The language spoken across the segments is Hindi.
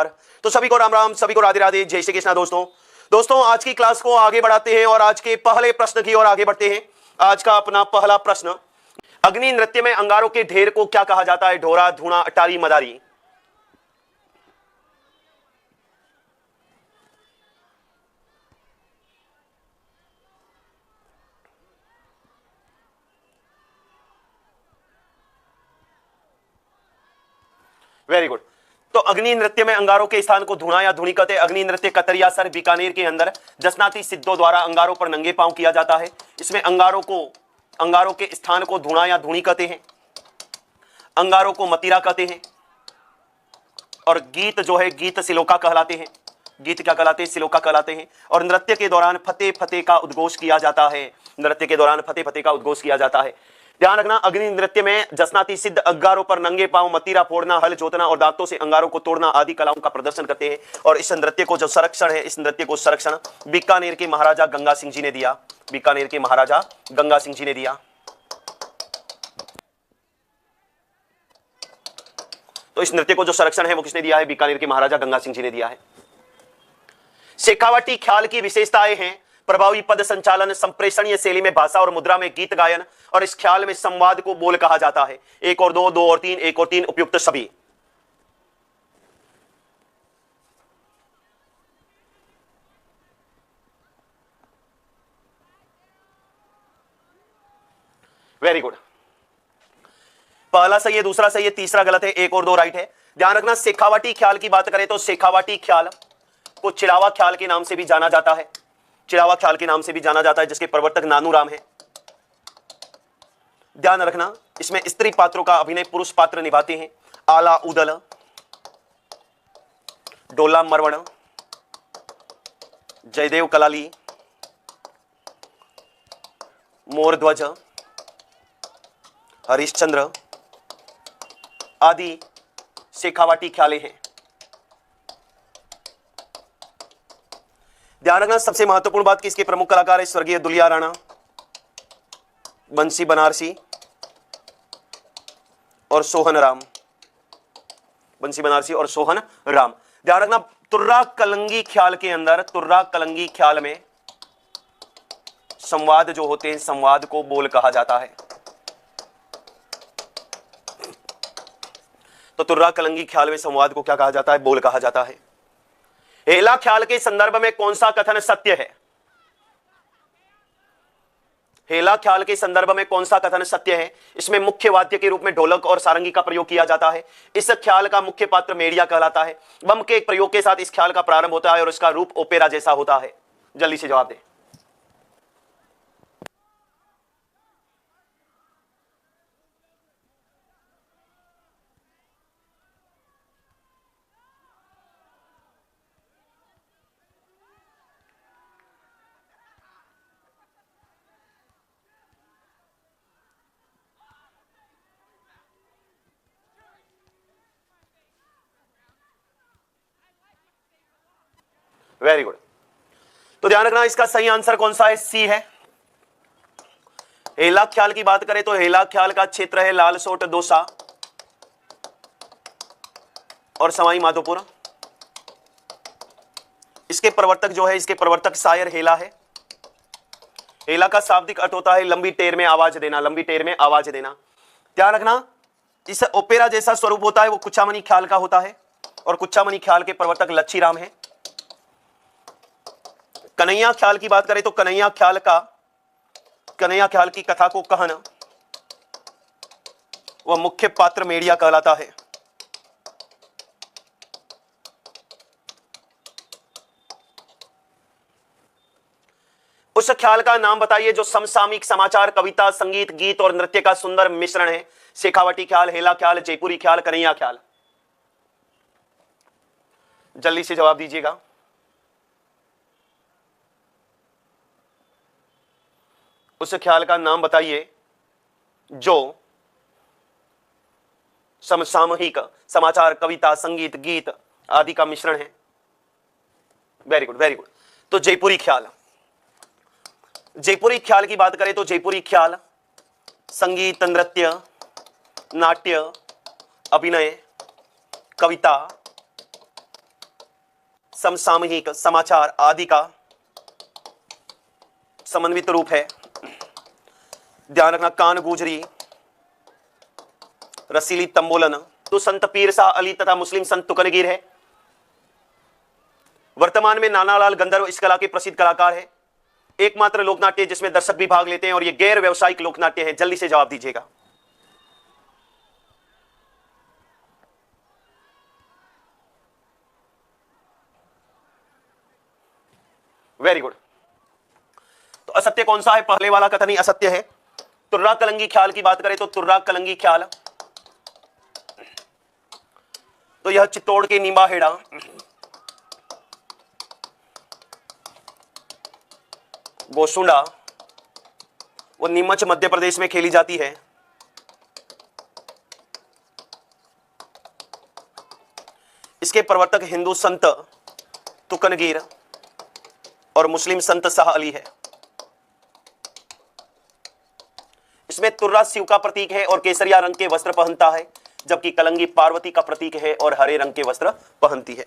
नमस्कार। तो सभी को राम राम, सभी को राधे राधे, जय श्री कृष्णा। दोस्तों आज की क्लास को आगे बढ़ाते हैं और आज के पहले प्रश्न की ओर आगे बढ़ते हैं। आज का अपना पहला प्रश्न, अग्नि नृत्य में अंगारों के ढेर को क्या कहा जाता है? ढोरा, धूणा, अटारी, मदारी। Very good. तो अग्नि नृत्य में अंगारों के स्थान को धूणा या धूणी कहते हैं। अग्नि नृत्य कतरियासर बीकानेर के अंदर जसनाती सिद्धों द्वारा अंगारों पर नंगे पांव किया जाता है। इसमें अंगारों के स्थान को धूणा या धूणी कहते हैं, अंगारों को मतीरा कहते हैं और गीत जो है गीत सिलोका कहलाते हैं। गीत क्या कहलाते हैं? सिलोका कहलाते हैं। और नृत्य के दौरान फतेह फतेह का उद्घोष किया जाता है। नृत्य के दौरान फतेह फतेह का उद्घोष किया जाता है। ध्यान रखना, अग्नि नृत्य में जसनाती सिद्ध अंगारों पर नंगे पांव, मतीरा फोड़ना, हल जोतना और दांतों से अंगारों को तोड़ना आदि कलाओं का प्रदर्शन करते हैं। और इस नृत्य को जो संरक्षण है, इस नृत्य को संरक्षण बीकानेर के महाराजा गंगा सिंह जी ने दिया। बीकानेर के महाराजा गंगा सिंह जी ने दिया। तो इस नृत्य को जो संरक्षण है वो किसने दिया है? बीकानेर के महाराजा गंगा सिंह जी ने दिया है। शेखावटी ख्याल की विशेषताएं हैं प्रभावी पद संचालन, संप्रेषणीय शैली में भाषा और मुद्रा में गीत गायन, और इस ख्याल में संवाद को बोल कहा जाता है। 1 और 2, 2 और 3, 1 और 3 उपयुक्त सभी। Very good. पहला सही है, दूसरा सही है, तीसरा गलत है, 1 और 2 राइट है। ध्यान रखना, शेखावटी ख्याल की बात करें तो शेखावटी ख्याल को चिड़ावा ख्याल के नाम से भी जाना जाता है। चिड़ावा ख्याल के नाम से भी जाना जाता है, जिसके प्रवर्तक नानूराम है। ध्यान रखना, इसमें स्त्री पात्रों का अभिनय पुरुष पात्र निभाते हैं। आला उदल, डोला मरवण, जयदेव कलाली, मोरध्वज, हरिश्चंद्र आदि शेखावाटी ख्याले हैं। ध्यान रखना, सबसे महत्वपूर्ण बात कि इसके प्रमुख कलाकार है स्वर्गीय दुलिया राणा, बंसी बनारसी और सोहन राम। बंसी बनारसी और सोहन राम। ध्यान रखना, तुर्रा कलंगी ख्याल के अंदर, तुर्रा कलंगी ख्याल में संवाद जो होते हैं, संवाद को बोल कहा जाता है। तो तुर्रा कलंगी ख्याल में संवाद को क्या कहा जाता है? बोल कहा जाता है। हेला ख्याल के संदर्भ में कौन सा कथन सत्य है? हेला ख्याल के संदर्भ में कौन सा कथन सत्य है? इसमें मुख्य वाद्य के रूप में ढोलक और सारंगी का प्रयोग किया जाता है। इस ख्याल का मुख्य पात्र मेड़िया कहलाता है। बम के एक प्रयोग के साथ इस ख्याल का प्रारंभ होता है और इसका रूप ओपेरा जैसा होता है। जल्दी से जवाब दें। Very good. तो ध्यान रखना, इसका सही आंसर कौन सा है? सी है। हेला ख्याल की बात करें तो हेला ख्याल का क्षेत्र है लालसोट, दौसा और सवाई माधोपुर। इसके प्रवर्तक जो है, इसके प्रवर्तक शायर हेला है। हेला का शाब्दिक अर्थ होता है लंबी टेर में आवाज देना, लंबी टेर में आवाज देना। ध्यान रखना, इस ओपेरा जैसा स्वरूप होता है वो कुचामनी ख्याल का होता है और कुचामनी ख्याल के प्रवर्तक लच्छीराम है। कन्हैया ख्याल की बात करें तो कन्हैया ख्याल की कथा को कहना वह मुख्य पात्र मेड़िया कहलाता है। उस ख्याल का नाम बताइए जो समसामयिक समाचार, कविता, संगीत, गीत और नृत्य का सुंदर मिश्रण है। शेखावटी ख्याल, हेला ख्याल, जयपुरी ख्याल, कन्हैया ख्याल। जल्दी से जवाब दीजिएगा। उस ख्याल का नाम बताइए जो समसामयिक समाचार, कविता, संगीत, गीत आदि का मिश्रण है। Very good, very good. तो जयपुरी ख्याल। जयपुरी ख्याल की बात करें तो जयपुरी ख्याल संगीत, नृत्य, नाट्य, अभिनय, कविता, समसामयिक, समाचार आदि का समन्वित रूप है। ध्यान रखना, कान गुजरी, रसीली तंबोलन। तो संत पीर शाह अली तथा मुस्लिम संत तुकनगीर है। वर्तमान में नानालाल गंधर्व इस कला के प्रसिद्ध कलाकार है। एकमात्र लोकनाट्य जिसमें दर्शक भी भाग लेते हैं और यह गैर व्यवसायिक लोकनाट्य है। जल्दी से जवाब दीजिएगा। Very good. तो असत्य कौन सा है? पहले वाला कथन ही असत्य है। तुर्रा कलंगी ख्याल की बात करें तो तुर्रा कलंगी ख्याल, तो यह चित्तौड़ के नींबा हेड़ा, गोसुंडा, वो नीमच मध्य प्रदेश में खेली जाती है। इसके प्रवर्तक हिंदू संत तुकनगीर और मुस्लिम संत शाह अली है। इसमें तुर्रा शिव का प्रतीक है और केसरिया रंग के वस्त्र पहनता है, जबकि कलंगी पार्वती का प्रतीक है और हरे रंग के वस्त्र पहनती है।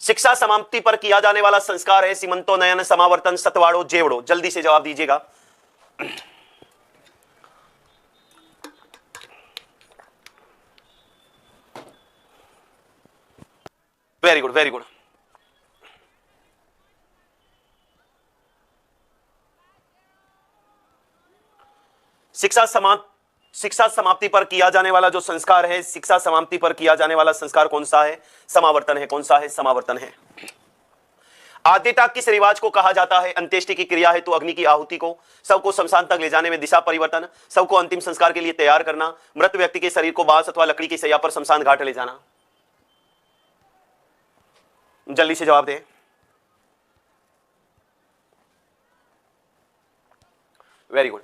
शिक्षा समाप्ति पर किया जाने वाला संस्कार है सीमंतोन्नयन, समावर्तन, सतवाड़ो, जेवड़ो। जल्दी से जवाब दीजिएगा। Very good, very good. शिक्षा समाप्ति पर किया जाने वाला जो संस्कार है, शिक्षा समाप्ति पर किया जाने वाला संस्कार कौन सा है? समावर्तन है। कौन सा है? समावर्तन है। आद्यता किस रिवाज को कहा जाता है? अंत्येष्टि की क्रिया है तो अग्नि की आहुति को, सबको शमशान तक ले जाने में दिशा परिवर्तन, सबको अंतिम संस्कार के लिए तैयार करना, मृत व्यक्ति के शरीर को बांस अथवा लकड़ी की सैया पर शमशान घाट ले जाना। जल्दी से जवाब दें। Very good.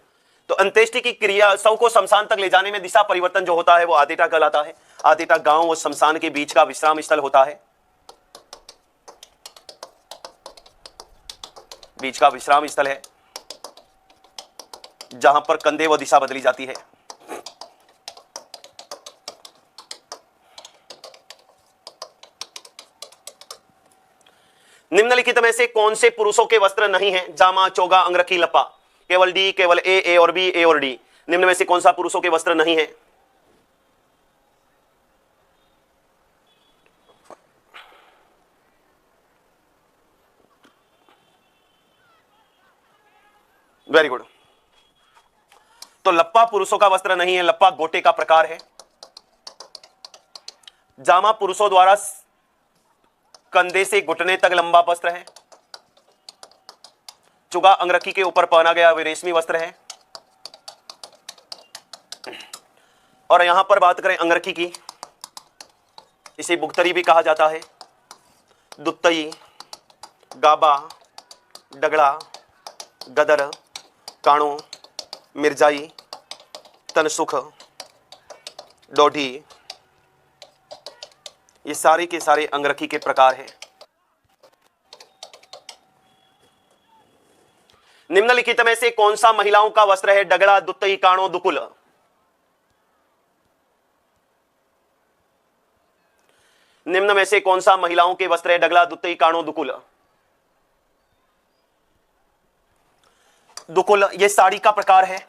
तो अंत्येष्टि की क्रिया, शव को शमशान तक ले जाने में दिशा परिवर्तन जो होता है वो आदेटा कहलाता है। आदेटा गांव और शमशान के बीच का विश्राम स्थल होता है। बीच का विश्राम स्थल है जहां पर कंधे व दिशा बदली जाती है। निम्नलिखित में से कौन से पुरुषों के वस्त्र नहीं है? जामा, चोगा, अंगरखी, लप्पा। केवल डी, केवल ए और बी, ए और डी। निम्न में से कौन सा पुरुषों के वस्त्र नहीं है? Very good. तो लप्पा पुरुषों का वस्त्र नहीं है। लप्पा गोटे का प्रकार है। जामा पुरुषों द्वारा कंधे से घुटने तक लंबा वस्त्र है। चुगा अंगरखी के ऊपर पहना गया वे रेशमी वस्त्र है। और यहां पर बात करें अंगरखी की, इसे बुगतरी भी कहा जाता है। दुत्तई, गाबा, डगड़ा, गदर, काणो, मिर्जाई, तनसुख, डोढी, ये सारे के सारे अंगरखी के प्रकार हैं। निम्नलिखित में से कौन सा महिलाओं का वस्त्र है? डगड़ा, दुत्तई, काणो, दुकुल। निम्न में से कौन सा महिलाओं के वस्त्र है? डगड़ा, दुत्तई, काणो, दुकुल। दुकुल ये साड़ी का प्रकार है।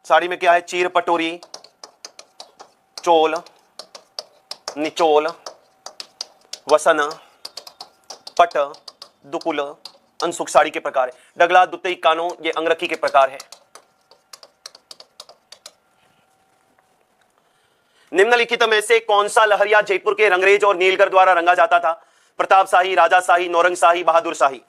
साड़ी में क्या है? चीर, पटोरी, चोल, निचोल, वसन, पट, दुकुल, अंशुक साड़ी के प्रकार है। डगला, दुत्तई, कानो ये अंगरखी के प्रकार है। निम्नलिखित में से कौन सा लहरिया जयपुर के रंगरेज और नीलगर द्वारा रंगा जाता था? प्रताप शाही, राजा शाही, नौरंग शाही, बहादुर शाही।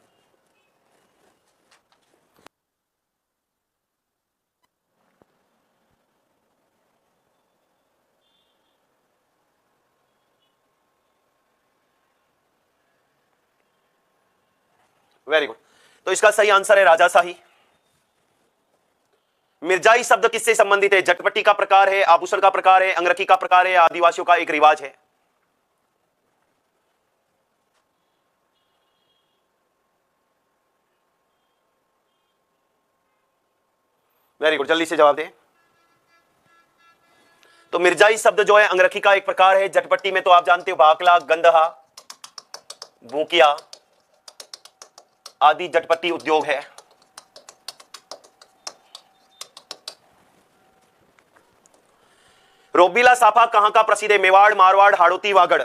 Very good. तो इसका सही आंसर है राजाशाही। मिर्जाई शब्द किससे संबंधित है? जटपटी का प्रकार है, आभूषण का प्रकार है, अंगरखी का प्रकार है, आदिवासियों का एक रिवाज है। वेरी गुड, जल्दी से जवाब दें। तो मिर्जाई शब्द जो है अंगरखी का एक प्रकार है। जटपट्टी में तो आप जानते हो भाकला, गंधहा, भूकिया आदि जटपट्टी उद्योग है। रोबीला साफा कहां का प्रसिद्ध है? मेवाड़, मारवाड़, हाड़ौती, वागड़।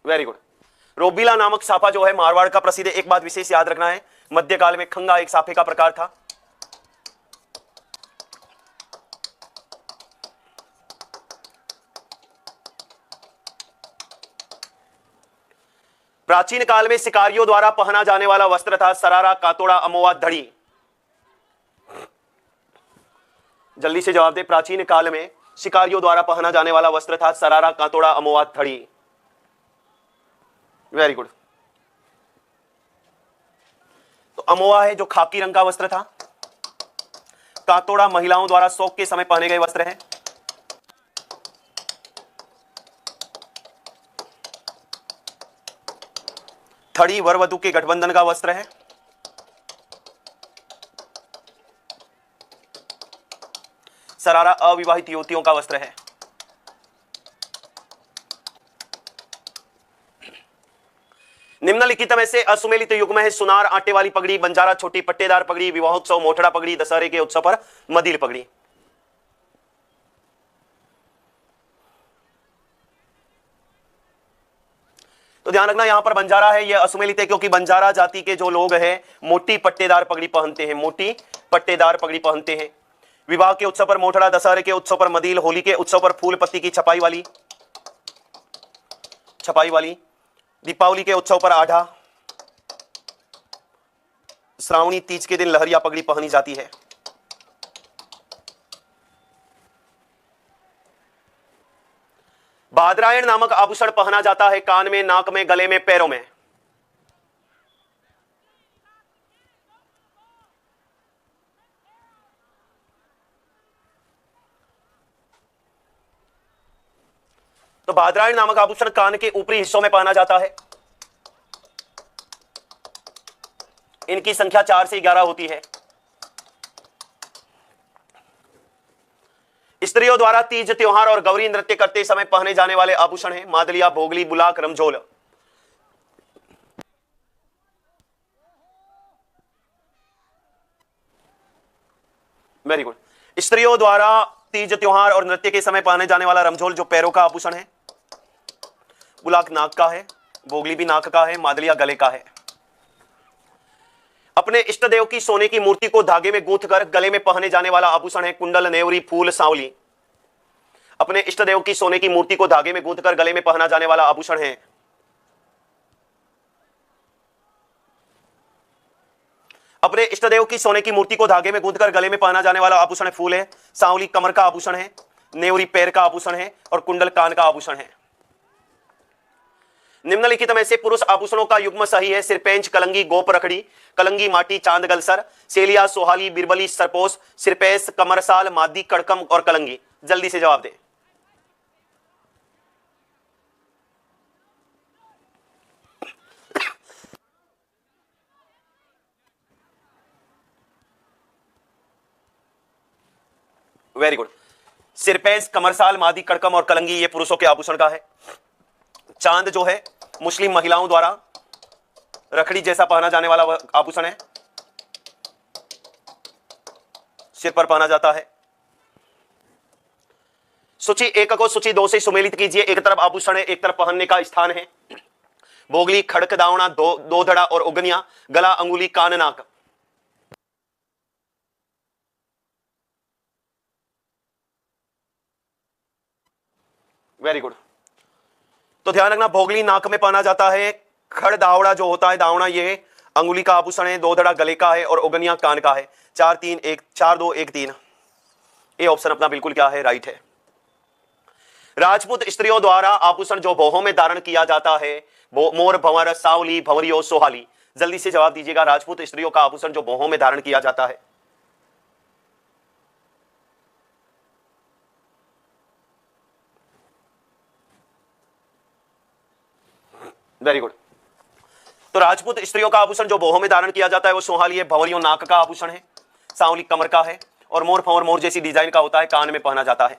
Very good. रोबीला नामक साफा जो है मारवाड़ का प्रसिद्ध है। एक बात विशेष याद रखना है, मध्यकाल में खंगा एक साफे का प्रकार था। प्राचीन काल में शिकारियों द्वारा पहना जाने वाला वस्त्र था सरारा, कातोड़ा, अमोआ, धड़ी। जल्दी से जवाब दे। प्राचीन काल में शिकारियों द्वारा पहना जाने वाला वस्त्र था सरारा, कातोड़ा, अमोआ, धड़ी। Very good. तो अमोआ है जो खाकी रंग का वस्त्र था। कातोड़ा महिलाओं द्वारा शौक के समय पहने गए वस्त्र हैं। थड़ी वर वधू के गठबंधन का वस्त्र है। सरारा अविवाहित युवतियों का वस्त्र है। निम्नलिखित में से असुमेलित युग्म है सुनार, आटे वाली पगड़ी, बंजारा छोटी पट्टेदार पगड़ी, विवाहोत्सव मोठड़ा पगड़ी, दशहरे के उत्सव पर मदिल पगड़ी। तो ध्यान रखना यहां पर बंजारा है, यह असुमेलित है क्योंकि बंजारा जाति के जो लोग हैं मोटी पट्टेदार पगड़ी पहनते हैं, मोटी पट्टेदार पगड़ी पहनते हैं। विवाह के उत्सव पर मोठड़ा, दशहरे के उत्सव पर मदिल, होली के उत्सव पर फूल पत्ती की छपाई वाली, दीपावली के उत्सव पर आढ़ा, श्रावणी तीज के दिन लहरिया पगड़ी पहनी जाती है। बादरायण नामक आभूषण पहना जाता है कान में, नाक में, गले में, पैरों में। तो बादरायण नामक आभूषण कान के ऊपरी हिस्सों में पहना जाता है। इनकी संख्या 4 से 11 होती है। स्त्रियों द्वारा तीज त्योहार और गौरी नृत्य करते समय पहने जाने वाले आभूषण हैं मादलिया, भोगली, बुलाक, रमझोल। Very good. स्त्रियों द्वारा तीज त्योहार और नृत्य के समय पहने जाने वाला रमझोल जो पैरों का आभूषण है, बुलाक नाक का है, भोगली भी नाक का है, मादलिया गले का है। अपने इष्ट देव की सोने की मूर्ति को धागे में गूंथकर गले में पहने जाने वाला आभूषण है कुंडल, नेवरी, फूल, सांवली। अपने इष्ट देव की सोने की मूर्ति को धागे में गूंथकर गले में पहना जाने वाला आभूषण है अपने इष्ट देव की सोने की मूर्ति को धागे में गूंथकर गले में पहना जाने वाला आभूषण फूल है। सांवली कमर का आभूषण है, नेवरी पैर का आभूषण है और कुंडल कान का आभूषण है। निम्नलिखित में से पुरुष आभूषणों का युग्म सही है? सिरपेंच, कलंगी, गोप रखड़ी, कलंगी, माटी, चांद गलसर, सेलिया, सोहाली, बिरबली, सरपोश, सिरपेश, कमरसाल, मादी, कड़कम और कलंगी। जल्दी से जवाब दे। Very good. सिरपेश, कमरसाल, मादी, कड़कम और कलंगी ये पुरुषों के आभूषण का है। चांद जो है मुस्लिम महिलाओं द्वारा रखड़ी जैसा पहना जाने वाला आभूषण है, सिर पर पहना जाता है। सूची 1 को सूची 2 से सुमेलित कीजिए। एक तरफ आभूषण है, एक तरफ पहनने का स्थान है। भोगली, खड़क, दावना, दो धड़ा और उगनिया, गला, अंगुली, कान, नाक। Very good. तो ध्यान रखना भोगली नाक में पहना जाता है, खड़ दावड़ा जो होता है, दावना ये अंगुली का आभूषण है, दो धड़ा गले का है और उगनिया कान का है। 4 3 1 4 2 1 3 ये ऑप्शन अपना बिल्कुल क्या है? राइट है। राजपूत स्त्रियों द्वारा आभूषण जो भौहों में धारण किया जाता है, मोर, भंवर, सांवली, भंवरियो, सोहाली। जल्दी से जवाब दीजिएगा। राजपूत स्त्रियों का आभूषण जो भौहों में धारण किया जाता है, वेरी गुड। तो राजपूत स्त्रियों का आभूषण जो बोहों में धारण किया जाता है वो सोहाली है, भंवरियों नाक का आभूषण है, सांवली कमर का है और मोर फंवर मोर जैसी डिजाइन का होता है, कान में पहना जाता है।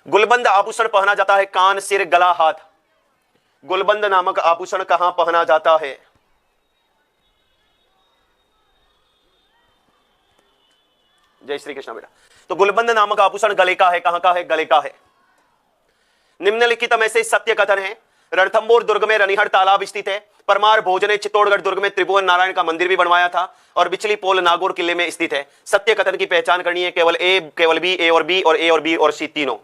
गुलबंद आभूषण पहना जाता है कान, सिर, गला, हाथ। गुलबंद नामक आभूषण कहां पहना जाता है? जय श्री कृष्ण बेटा। तो गुलबंद नामक आभूषण गले का है, कहां का है? गले का है। निम्नलिखित में से सत्य कथन है। रणथंभौर दुर्ग में रनिहर तालाब स्थित है। परमार भोज ने चित्तौड़गढ़ दुर्ग में त्रिभुवन नारायण का मंदिर भी बनवाया था और बिचली पोल नागौर किले में स्थित है। सत्य कथन की पहचान करनी है। केवल ए, केवल बी, ए और बी और ए और बी और सी तीनों।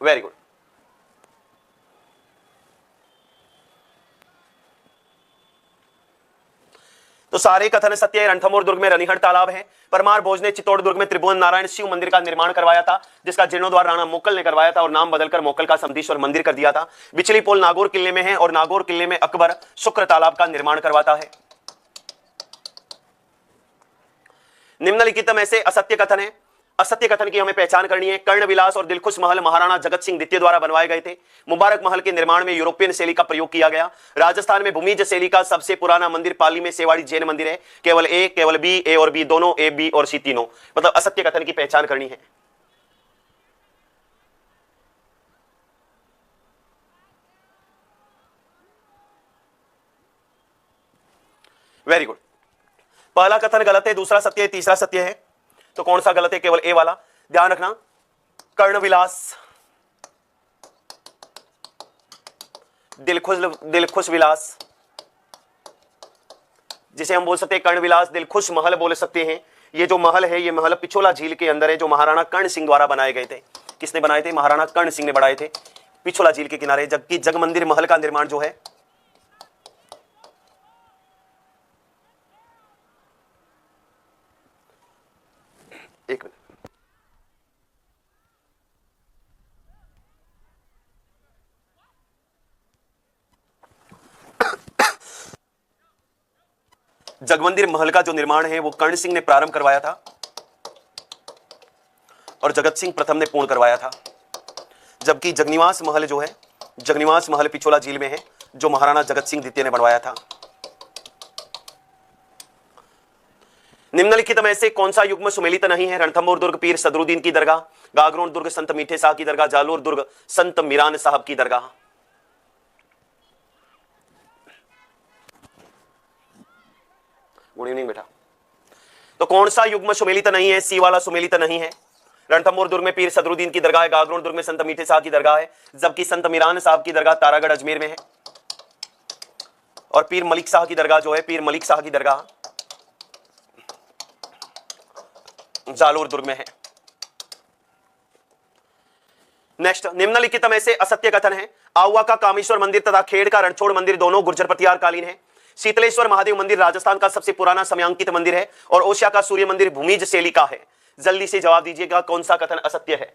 Very good. तो सारे कथन सत्य है। रणथंभौर दुर्ग में रनिहर तालाब है। परमार भोज ने चित्तौड़ दुर्ग में त्रिभुवन नारायण शिव मंदिर का निर्माण करवाया था, जिसका जीर्णोद्धार राणा मोकल ने करवाया था और नाम बदलकर मोकल का समधीश्वर मंदिर कर दिया था। बिचली पोल नागौर किले में है और नागौर किले में अकबर शुक्र तालाब का निर्माण करवाता है। निम्नलिखित में से असत्य कथन है। असत्य कथन की हमें पहचान करनी है। कर्ण विलास और दिलखुश महल महाराणा जगत सिंह द्वितीय द्वारा बनवाए गए थे। मुबारक महल के निर्माण में यूरोपियन शैली का प्रयोग किया गया। राजस्थान में भूमिज शैली का सबसे पुराना मंदिर पाली में सेवाड़ी जैन मंदिर है। केवल ए, केवल बी, ए और बी दोनों, ए, बी और सी तीनों। मतलब असत्य कथन की पहचान करनी है। Very good. पहला कथन गलत है, दूसरा सत्य है, तीसरा सत्य है। तो कौन सा गलत है? केवल ए वाला। ध्यान रखना, कर्णविलास, दिलखुश विलास, जिसे हम बोल सकते हैं कर्णविलास, दिलखुश महल बोल सकते हैं। ये जो महल है, ये महल पिछोला झील के अंदर है, जो महाराणा कर्ण सिंह द्वारा बनाए गए थे। किसने बनाए थे? महाराणा कर्ण सिंह ने बनाए थे, पिछोला झील के किनारे। जबकि जग मंदिर महल का निर्माण जो है, एक मिनट, जगमंदिर महल का जो निर्माण है वो कर्ण सिंह ने प्रारंभ करवाया था और जगत सिंह प्रथम ने पूर्ण करवाया था। जबकि जगनिवास महल जो है, जगनिवास महल पिछोला झील में है, जो महाराणा जगत सिंह द्वितीय ने बनवाया था। निम्नलिखित में से कौन सा युग्म सुमेलित नहीं है? रणथंभौर दुर्ग पीर सदरुद्दीन की दरगाह, गागरोन दुर्ग संत मीठे शाह की दरगाह, जालोर दुर्ग संत मीरान साहब की दरगाह। गुड इवनिंग बेटा। तो कौन सा युग्म सुमेलित नहीं है? सी वाला सुमेलित नहीं है। रणथंभौर दुर्ग में पीर सदरुद्दीन की दरगाह है, गागरोन दुर्ग में संत मीठे शाह की दरगाह है, जबकि संत मीरान साहब की दरगाह तारागढ़ अजमेर में है और पीर मलिक शाह की दरगाह जो है, पीर मलिक शाह की दरगाह जालोर दुर्ग में है। नेक्स्ट, निम्नलिखित में से असत्य कथन है। आहुआ का कामेश्वर मंदिर तथा खेड़ का रणछोड़ मंदिर दोनों गुर्जर प्रतिहार कालीन है। शीतलेश्वर महादेव मंदिर राजस्थान का सबसे पुराना समयांकित मंदिर है और ओसिया का सूर्य मंदिर भूमिज शैली का है। जल्दी से जवाब दीजिएगा, कौन सा कथन असत्य है?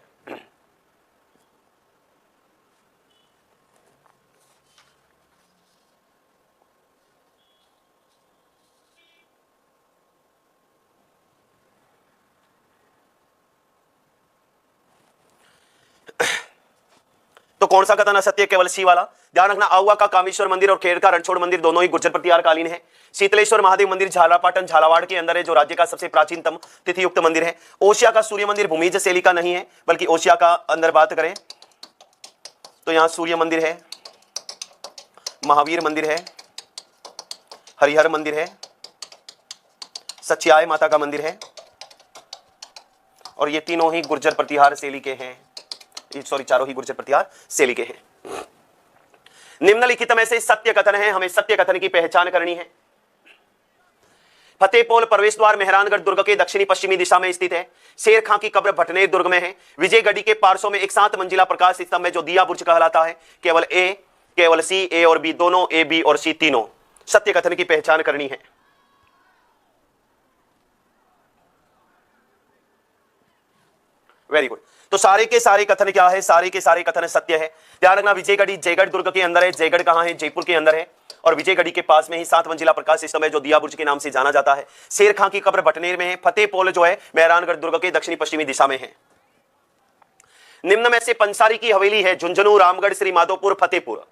तो कौन सा कथन असत्य? केवल सी वाला। ध्यान रखना, आहुआ का कामेश्वर मंदिर और खेड़ का रणछोड़ मंदिर दोनों ही गुर्जर प्रतिहार कालीन है। शीतलेश्वर महादेव मंदिर झालापाटन झालावाड़ के अंदर है, जो राज्य का सबसे प्राचीनतम तिथि युक्त मंदिर है। ओसिया का सूर्य मंदिर भूमिज शैली का नहीं है, बल्कि ओसिया का अंदर बात करें तो यहां सूर्य मंदिर है, महावीर मंदिर है, हरिहर मंदिर है, सच्चियाय माता का मंदिर है और ये तीनों ही गुर्जर प्रतिहार शैली के हैं। सॉरी, चारों ही गुर्जर प्रतिहार शैली के हैं। निम्नलिखित में से सत्य कथन है, हमें सत्य कथन की पहचान करनी है। फतेहपोल प्रवेश द्वार मेहरानगढ़ दुर्ग के दक्षिणी पश्चिमी दिशा में स्थित है। शेर खां की कब्र भटनेर दुर्ग में है। विजयगढ़ी के पार्श्व में एक 7 मंजिला प्रकाश स्तंभ है, जो दिया बुर्ज कहलाता है। केवल ए, केवल सी, ए और बी दोनों, ए, बी और सी तीनों। सत्य कथन की पहचान करनी है। Very good. तो सारे के सारे कथन क्या है? सारे के सारे कथन सत्य है। ध्यान रखना, विजयगढ़ी जयगढ़ दुर्ग के अंदर है। जयगढ़ कहां है? जयपुर के अंदर है। और विजयगढ़ी के पास में ही 7 मंजिला प्रकाश स्तंभ है जो दिया बुर्ज के नाम से जाना जाता है। शेर खां की कब्र बटनेर में है। फतेहपोल जो है मेहरानगढ़ दुर्ग के दक्षिणी पश्चिमी दिशा में है। निम्न में से पंसारी की हवेली है झुंझुनू, रामगढ़, श्री माधोपुर, फतेहपुर।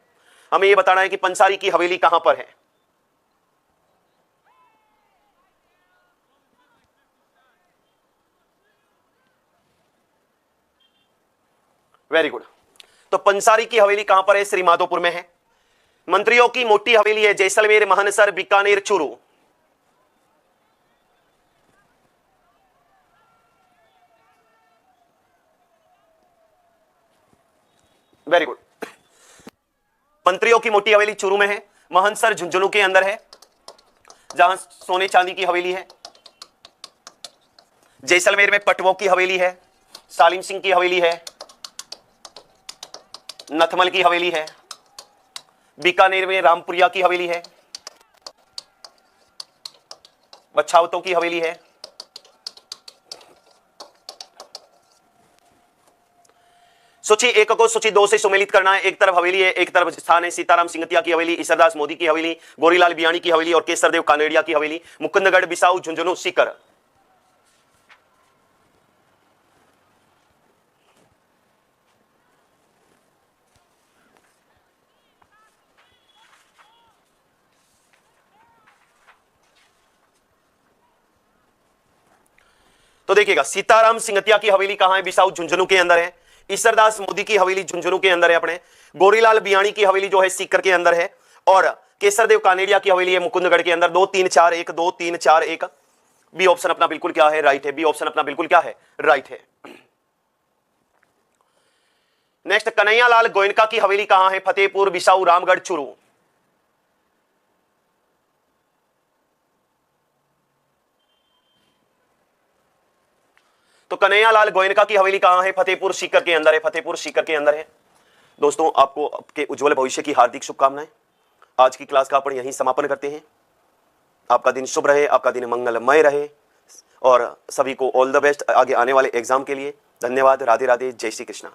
हमें यह बताना है कि पंसारी की हवेली कहां पर है। Very good. तो पंसारी की हवेली कहां पर है? श्री माधोपुर में है। मंत्रियों की मोटी हवेली है जैसलमेर, मानेसर, बीकानेर, चूरू। Very good. मंत्रियों की मोटी हवेली चूरू में है। महनसर झुंझुनू के अंदर है जहां सोने चांदी की हवेली है। जैसलमेर में पटवों की हवेली है, सालिम सिंह की हवेली है, नथमल की हवेली है। बीकानेर में रामपुरिया की हवेली है, बछावतों की हवेली है। सूची 1 को सूची 2 से सुमेलित करना है। एक तरफ हवेली है, एक तरफ स्थान है। सीताराम सिंगतिया की हवेली, ईश्वरदास मोदी की हवेली, गोरीलाल बियाणी की हवेली और केसरदेव कानेड़िया की हवेली। मुकुंदगढ़, बिसाऊ, झुंझुनू, सीकर। तो देखिएगा सीताराम सिंगतिया की हवेली कहां है? बिसाऊ, झुंझुनू के अंदर है। ईश्वरदास मोदी की हवेली झुंझुनू के अंदर है अपने। गोरीलाल बियाणी की हवेली जो है सीकर के अंदर है और केसरदेव कानेड़िया की हवेली है मुकुंदगढ़ के अंदर। 2 3 4 1 2 3 4 1। बी ऑप्शन अपना बिल्कुल क्या है? राइट है। बी ऑप्शन अपना बिल्कुल क्या है? राइट है। नेक्स्ट, कन्हैयालाल गोयनका की हवेली कहां है? फतेहपुर, बिसाऊ, रामगढ़, चूरू। तो कन्हैयालाल गोयनका की हवेली कहां है? फतेहपुर सीकर के अंदर है। फतेहपुर सीकर के अंदर है। दोस्तों, आपको आपके उज्जवल भविष्य की हार्दिक शुभकामनाएं। आज की क्लास का अपन यहीं समापन करते हैं। आपका दिन शुभ रहे, आपका दिन मंगलमय रहे और सभी को ऑल द बेस्ट आगे आने वाले एग्जाम के लिए। धन्यवाद। राधे राधे। जय श्री कृष्णा।